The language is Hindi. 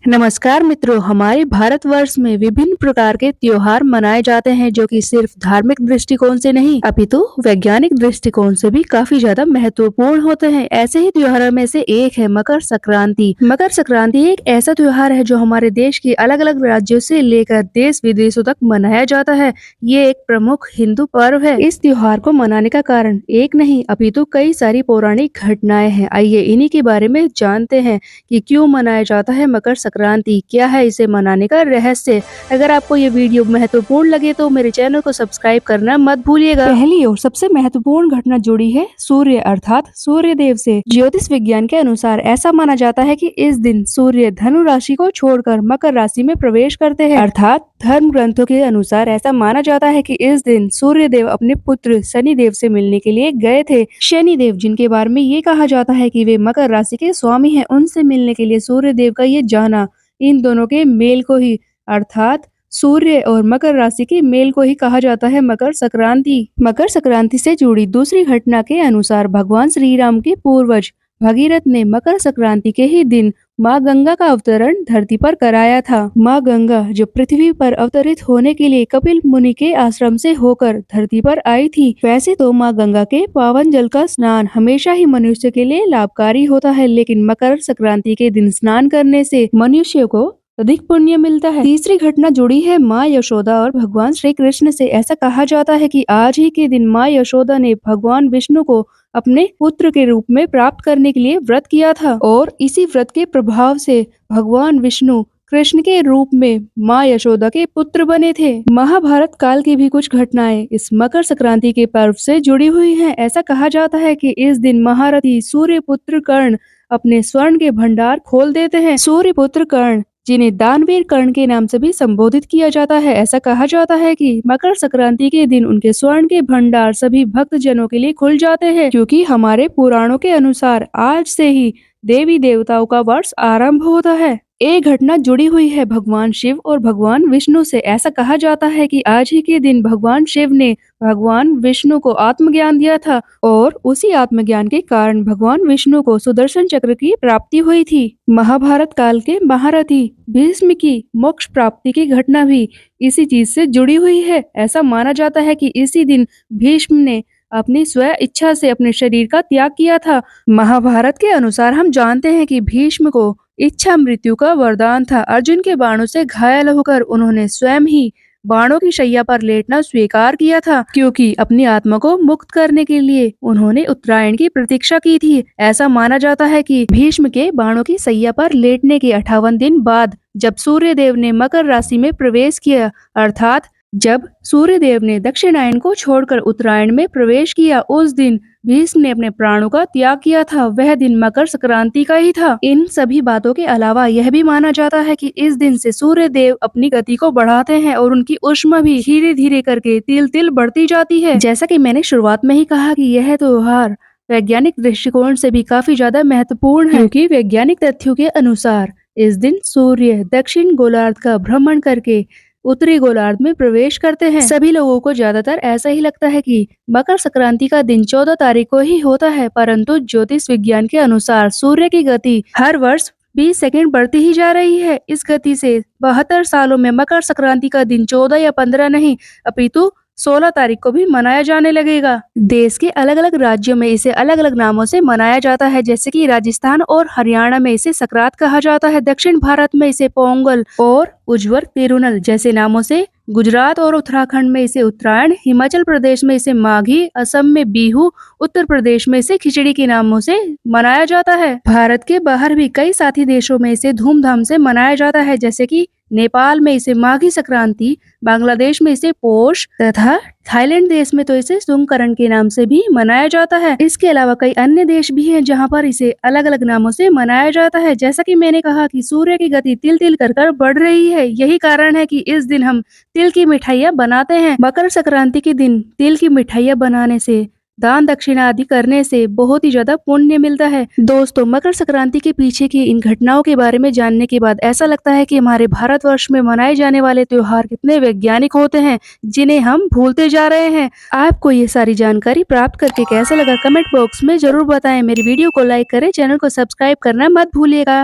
नमस्कार मित्रों, हमारे भारतवर्ष में विभिन्न प्रकार के त्योहार मनाए जाते हैं जो कि सिर्फ धार्मिक दृष्टिकोण से नहीं अपितु वैज्ञानिक दृष्टिकोण से भी काफी ज्यादा महत्वपूर्ण होते हैं। ऐसे ही त्योहारों में से एक है मकर संक्रांति। मकर संक्रांति एक ऐसा त्योहार है जो हमारे देश के अलग अलग राज्यों से लेकर देश विदेशों तक मनाया जाता है। ये एक प्रमुख हिंदू पर्व है। इस त्योहार को मनाने का कारण एक नहीं अपितु कई सारी पौराणिक घटनाएं हैं। आइए इन्हीं के बारे में जानते हैं कि क्यों मनाया जाता है मकर संक्रांति, क्या है इसे मनाने का रहस्य। अगर आपको ये वीडियो महत्वपूर्ण लगे तो मेरे चैनल को सब्सक्राइब करना मत भूलिएगा। पहली और सबसे महत्वपूर्ण घटना जुड़ी है सूर्य अर्थात सूर्य देव से। ज्योतिष विज्ञान के अनुसार ऐसा माना जाता है कि इस दिन सूर्य धनु राशि को छोड़कर मकर राशि में प्रवेश करते हैं। अर्थात धर्म ग्रंथों के अनुसार ऐसा माना जाता है कि इस दिन सूर्य देव अपने पुत्र शनि देव से मिलने के लिए गए थे। शनि देव जिनके बारे में ये कहा जाता है कि वे मकर राशि के स्वामी हैं, उनसे मिलने के लिए सूर्य देव का ये जाना इन दोनों के मेल को ही अर्थात सूर्य और मकर राशि के मेल को ही कहा जाता है मकर संक्रांति। मकर संक्रांति से जुड़ी दूसरी घटना के अनुसार भगवान श्री राम के पूर्वज भगीरथ ने मकर संक्रांति के ही दिन माँ गंगा का अवतरण धरती पर कराया था। माँ गंगा जो पृथ्वी पर अवतरित होने के लिए कपिल मुनि के आश्रम से होकर धरती पर आई थी। वैसे तो माँ गंगा के पावन जल का स्नान हमेशा ही मनुष्य के लिए लाभकारी होता है, लेकिन मकर संक्रांति के दिन स्नान करने से मनुष्य को अधिक पुण्य मिलता है। तीसरी घटना जुड़ी है माँ यशोदा और भगवान श्री कृष्ण से। ऐसा कहा जाता है कि आज ही के दिन माँ यशोदा ने भगवान विष्णु को अपने पुत्र के रूप में प्राप्त करने के लिए व्रत किया था और इसी व्रत के प्रभाव से भगवान विष्णु कृष्ण के रूप में माँ यशोदा के पुत्र बने थे। महाभारत काल की भी कुछ घटनाएं इस मकर संक्रांति के पर्व से जुड़ी हुई हैं। ऐसा कहा जाता है कि इस दिन महारथी सूर्य पुत्र कर्ण अपने स्वर्ण के भंडार खोल देते हैं। सूर्य पुत्र कर्ण जिन्हें दानवीर कर्ण के नाम से भी संबोधित किया जाता है। ऐसा कहा जाता है कि मकर संक्रांति के दिन उनके स्वर्ण के भंडार सभी भक्त जनों के लिए खुल जाते हैं, क्योंकि हमारे पुराणों के अनुसार आज से ही देवी देवताओं का वर्ष आरंभ होता है। एक घटना जुड़ी हुई है भगवान शिव और भगवान विष्णु से। ऐसा कहा जाता है कि आज ही के दिन भगवान शिव ने भगवान विष्णु को आत्मज्ञान दिया था और उसी आत्मज्ञान के कारण भगवान विष्णु को सुदर्शन चक्र की प्राप्ति हुई थी। महाभारत काल के महारथी भीष्म की मोक्ष प्राप्ति की घटना भी इसी चीज से जुड़ी हुई है। ऐसा माना जाता है कि इसी दिन भीष्म ने अपनी स्व इच्छा से अपने शरीर का त्याग किया था। महाभारत के अनुसार हम जानते हैं कि भीष्म को इच्छा मृत्यु का वरदान था। अर्जुन के बाणों से घायल होकर उन्होंने स्वयं ही बाणों की शैया पर लेटना स्वीकार किया था, क्योंकि अपनी आत्मा को मुक्त करने के लिए उन्होंने उत्तरायण की प्रतीक्षा की थी। ऐसा माना जाता है कि भीष्म के बाणों की शैया पर लेटने के 58 दिन बाद जब सूर्य देव ने मकर राशि में प्रवेश किया अर्थात जब सूर्य देव ने दक्षिणायन को छोड़कर उत्तरायण में प्रवेश किया, उस दिन भीष्म ने अपने प्राणों का त्याग किया था। वह दिन मकर संक्रांति का ही था। इन सभी बातों के अलावा यह भी माना जाता है कि इस दिन से सूर्य देव अपनी गति को बढ़ाते हैं और उनकी ऊष्मा भी धीरे धीरे करके तिल तिल बढ़ती जाती है। जैसा कि मैंने शुरुआत में ही कहा कि यह त्योहार वैज्ञानिक दृष्टिकोण से भी काफी ज्यादा महत्वपूर्ण है, क्योंकि वैज्ञानिक तथ्यों के अनुसार इस दिन सूर्य दक्षिण गोलार्ध का भ्रमण करके उत्तरी गोलार्ध में प्रवेश करते हैं। सभी लोगों को ज्यादातर ऐसा ही लगता है कि मकर संक्रांति का दिन 14 तारीख को ही होता है, परंतु ज्योतिष विज्ञान के अनुसार सूर्य की गति हर वर्ष 20 सेकंड बढ़ती ही जा रही है। इस गति से 72 सालों में मकर संक्रांति का दिन 14 या 15 नहीं अपितु 16 तारीख को भी मनाया जाने लगेगा। देश के अलग अलग राज्यों में इसे अलग अलग नामों से मनाया जाता है, जैसे कि राजस्थान और हरियाणा में इसे सकरात कहा जाता है, दक्षिण भारत में इसे पोंगल और उज्वर तिरुनल जैसे नामों से, गुजरात और उत्तराखंड में इसे उत्तरायण, हिमाचल प्रदेश में इसे माघी, असम में बिहू, उत्तर प्रदेश में इसे खिचड़ी के नामों से मनाया जाता है। भारत के बाहर भी कई साथी देशों में इसे धूमधाम से मनाया जाता है, जैसे कि नेपाल में इसे माघी संक्रांति, बांग्लादेश में इसे पोष तथा थाईलैंड देश में तो इसे सुंगकरण के नाम से भी मनाया जाता है। इसके अलावा कई अन्य देश भी हैं जहां पर इसे अलग अलग नामों से मनाया जाता है। जैसा कि मैंने कहा कि सूर्य की गति तिल तिल कर बढ़ रही है, यही कारण है कि इस दिन हम तिल की मिठाइयाँ बनाते हैं। मकर संक्रांति के दिन तिल की मिठाइयाँ बनाने से, दान दक्षिणा आदि करने से बहुत ही ज्यादा पुण्य मिलता है। दोस्तों, मकर संक्रांति के पीछे की इन घटनाओं के बारे में जानने के बाद ऐसा लगता है कि हमारे भारतवर्ष में मनाए जाने वाले त्योहार कितने वैज्ञानिक होते हैं, जिन्हें हम भूलते जा रहे हैं। आपको ये सारी जानकारी प्राप्त करके कैसा लगा कमेंट बॉक्स में जरूर बताएं। मेरी वीडियो को लाइक करें, चैनल को सब्सक्राइब करना मत भूलिएगा।